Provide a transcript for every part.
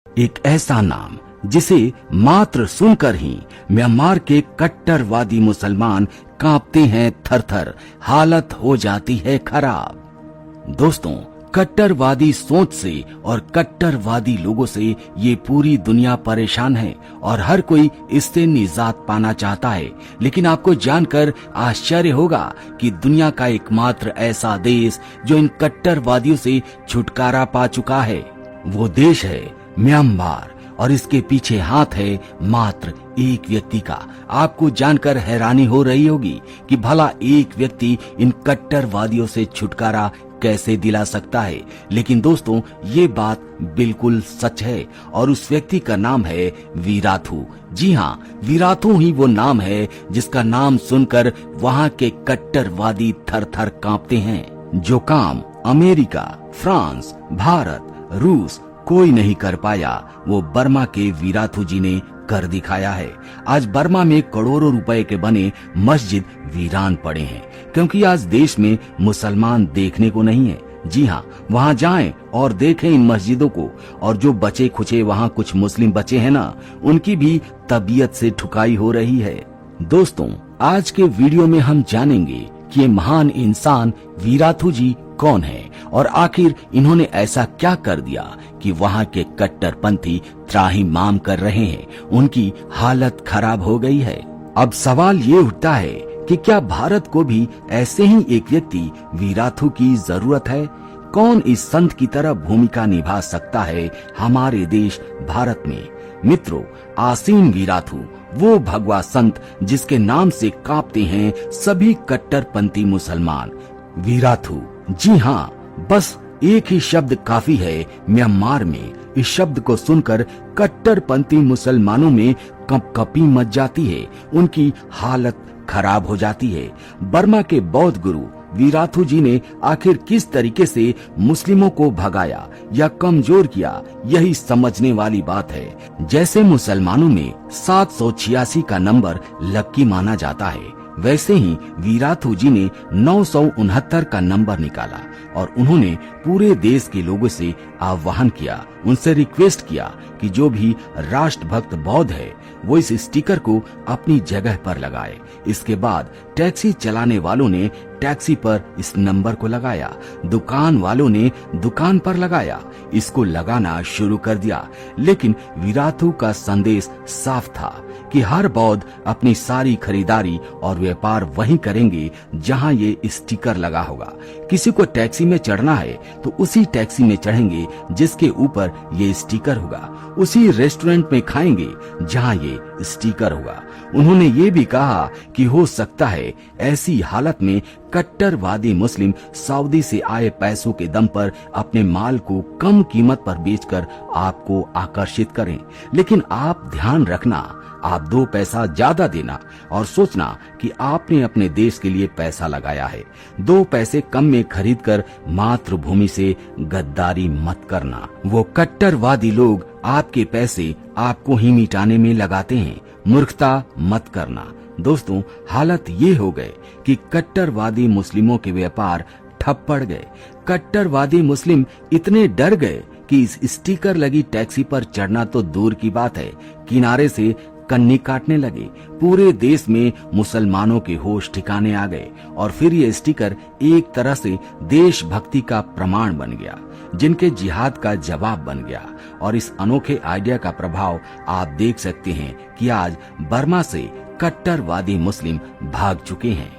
एक ऐसा नाम जिसे मात्र सुनकर ही म्यांमार के कट्टरवादी मुसलमान कांपते हैं थर-थर, हालत हो जाती है खराब। दोस्तों, कट्टरवादी सोच से और कट्टरवादी लोगों से ये पूरी दुनिया परेशान है और हर कोई इससे निजात पाना चाहता है। लेकिन आपको जानकर आश्चर्य होगा कि दुनिया का एकमात्र ऐसा देश जो इन कट्टरवादियों से छुटकारा पा चुका है, वो देश है म्यांमार, और इसके पीछे हाथ है मात्र एक व्यक्ति का। आपको जानकर हैरानी हो रही होगी कि भला एक व्यक्ति इन कट्टरवादियों से छुटकारा कैसे दिला सकता है। लेकिन दोस्तों, ये बात बिल्कुल सच है और उस व्यक्ति का नाम है वीराथू। जी हाँ, वीराथू ही वो नाम है जिसका नाम सुनकर वहाँ के कट्टरवादी थर-थर कांपते हैं। जो काम अमेरिका, फ्रांस, भारत, रूस कोई नहीं कर पाया, वो बर्मा के वीराथू जी ने कर दिखाया है। आज बर्मा में करोड़ों रुपए के बने मस्जिद वीरान पड़े हैं, क्योंकि आज देश में मुसलमान देखने को नहीं है। जी हाँ, वहाँ जाएं और देखें इन मस्जिदों को, और जो बचे खुचे वहाँ कुछ मुस्लिम बचे हैं ना, उनकी भी तबीयत से ठुकाई हो रही है। दोस्तों, आज के वीडियो में हम जानेंगे कि ये महान इंसान वीराथू जी कौन है और आखिर इन्होंने ऐसा क्या कर दिया कि वहाँ के कट्टरपंथी त्राहिमाम कर रहे हैं, उनकी हालत खराब हो गई है। अब सवाल ये उठता है कि क्या भारत को भी ऐसे ही एक व्यक्ति वीराथू की जरूरत है? कौन इस संत की तरह भूमिका निभा सकता है हमारे देश भारत में? मित्रों, आसीन वीराथू वो भगवा संत जिसके नाम से कांपते हैं सभी कट्टरपंथी मुसलमान। वीराथू, जी हाँ, बस एक ही शब्द काफी है म्यांमार में। इस शब्द को सुनकर कट्टरपंथी मुसलमानों में कंपकपी मच जाती है, उनकी हालत खराब हो जाती है। बर्मा के बौद्ध गुरु वीराथू जी ने आखिर किस तरीके से मुस्लिमों को भगाया या कमजोर किया, यही समझने वाली बात है। जैसे मुसलमानों में 786 का नंबर लक्की माना जाता है, वैसे ही वीराथू जी ने 969 का नंबर निकाला और उन्होंने पूरे देश के लोगों से आह्वान किया, उनसे रिक्वेस्ट किया कि जो भी राष्ट्रभक्त बौद्ध है वो इस स्टिकर को अपनी जगह पर लगाए। इसके बाद टैक्सी चलाने वालों ने टैक्सी पर इस नंबर को लगाया, दुकान वालों ने दुकान पर लगाया, इसको लगाना शुरू कर दिया। लेकिन वीराथू का संदेश साफ था कि हर बौद्ध अपनी सारी खरीदारी और व्यापार वहीं करेंगे जहां ये स्टिकर लगा होगा। किसी को टैक्सी में चढ़ना है तो उसी टैक्सी में चढ़ेंगे जिसके ऊपर ये स्टिकर होगा, उसी रेस्टोरेंट में खाएंगे जहां ये स्टिकर होगा। उन्होंने ये भी कहा कि हो सकता है ऐसी हालत में कट्टरवादी मुस्लिम सऊदी से आए पैसों के दम पर अपने माल को कम कीमत पर बेचकर आपको आकर्षित करें। लेकिन आप ध्यान रखना, आप 2 पैसा ज्यादा देना और सोचना कि आपने अपने देश के लिए पैसा लगाया है। 2 पैसे कम में खरीदकर मातृभूमि से गद्दारी मत करना। वो कट्टरवादी लोग आपके पैसे आपको ही मिटाने में लगाते हैं, मूर्खता मत करना। दोस्तों, हालत ये हो गए कि कट्टरवादी मुस्लिमों के व्यापार ठप पड़ गए। कट्टरवादी मुस्लिम इतने डर गए कि इस स्टिकर लगी टैक्सी पर चढ़ना तो दूर की बात है, किनारे से कन्नी काटने लगे। पूरे देश में मुसलमानों के होश ठिकाने आ गए और फिर ये स्टिकर एक तरह से देशभक्ति का प्रमाण बन गया, जिनके जिहाद का जवाब बन गया। और इस अनोखे आइडिया का प्रभाव आप देख सकते हैं कि आज बर्मा से कट्टरवादी मुस्लिम भाग चुके हैं।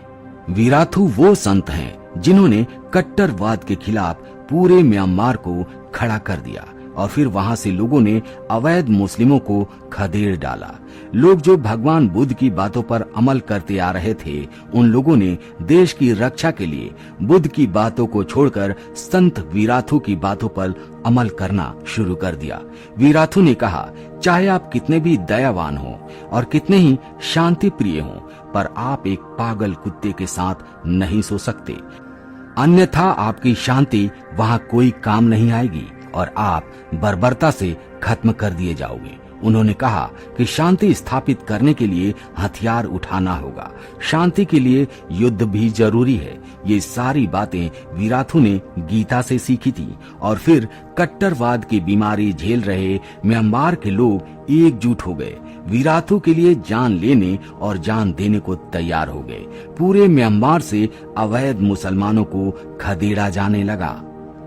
वीराथू वो संत हैं जिन्होंने कट्टरवाद के खिलाफ पूरे म्यांमार को खड़ा कर दिया और फिर वहां से लोगों ने अवैध मुस्लिमों को खदेड़ डाला। लोग जो भगवान बुद्ध की बातों पर अमल करते आ रहे थे, उन लोगों ने देश की रक्षा के लिए बुद्ध की बातों को छोड़कर संत वीराथू की बातों पर अमल करना शुरू कर दिया। वीराथू ने कहा, चाहे आप कितने भी दयावान हो और कितने ही शांति प्रिय हो, पर आप एक पागल कुत्ते के साथ नहीं सो सकते, अन्यथा आपकी शांति वहाँ कोई काम नहीं आएगी और आप बर्बरता से खत्म कर दिए जाओगे। उन्होंने कहा कि शांति स्थापित करने के लिए हथियार उठाना होगा, शांति के लिए युद्ध भी जरूरी है। ये सारी बातें वीराथू ने गीता से सीखी थी और फिर कट्टरवाद की बीमारी झेल रहे म्यांमार के लोग एकजुट हो गए, वीराथू के लिए जान लेने और जान देने को तैयार हो गए। पूरे म्यांमार से अवैध मुसलमानों को खदेड़ा जाने लगा।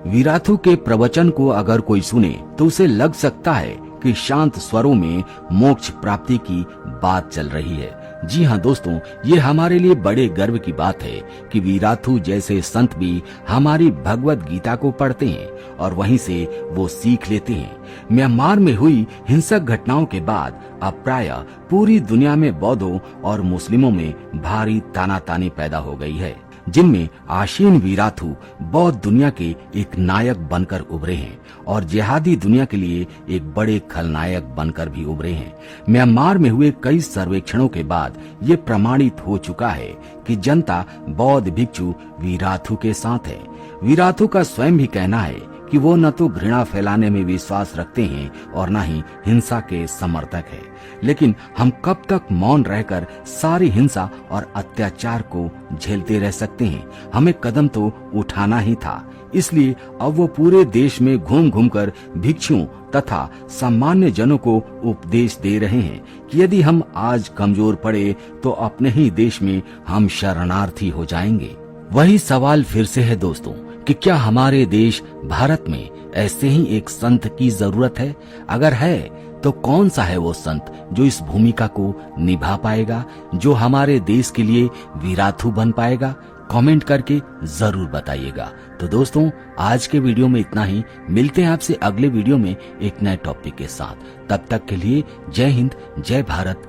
वीराथू के प्रवचन को अगर कोई सुने तो उसे लग सकता है कि शांत स्वरों में मोक्ष प्राप्ति की बात चल रही है। जी हाँ दोस्तों, ये हमारे लिए बड़े गर्व की बात है कि वीराथू जैसे संत भी हमारी भगवत गीता को पढ़ते हैं और वहीं से वो सीख लेते हैं। म्यांमार में हुई हिंसक घटनाओं के बाद अब प्रायः पूरी दुनिया में बौद्धों और मुस्लिमों में भारी तानातानी पैदा हो गई है, जिनमें आशीन वीराथू बौद्ध दुनिया के एक नायक बनकर उभरे हैं और जिहादी दुनिया के लिए एक बड़े खलनायक बनकर भी उभरे हैं। म्यांमार में हुए कई सर्वेक्षणों के बाद ये प्रमाणित हो चुका है कि जनता बौद्ध भिक्षु वीराथू के साथ है। वीराथू का स्वयं भी कहना है कि वो न तो घृणा फैलाने में विश्वास रखते हैं और न ही हिंसा के समर्थक है। लेकिन हम कब तक मौन रहकर सारी हिंसा और अत्याचार को झेलते रह सकते हैं? हमें कदम तो उठाना ही था। इसलिए अब वो पूरे देश में घूम घूम कर भिक्षुओं तथा सामान्य जनों को उपदेश दे रहे हैं कि यदि हम आज कमजोर पड़े तो अपने ही देश में हम शरणार्थी हो जाएंगे। वही सवाल फिर से है दोस्तों कि क्या हमारे देश भारत में ऐसे ही एक संत की जरूरत है? अगर है तो कौन सा है वो संत जो इस भूमिका को निभा पाएगा, जो हमारे देश के लिए वीराथू बन पाएगा? कमेंट करके जरूर बताइएगा। तो दोस्तों, आज के वीडियो में इतना ही। मिलते हैं आपसे अगले वीडियो में एक नए टॉपिक के साथ। तब तक के लिए जय हिंद, जय भारत,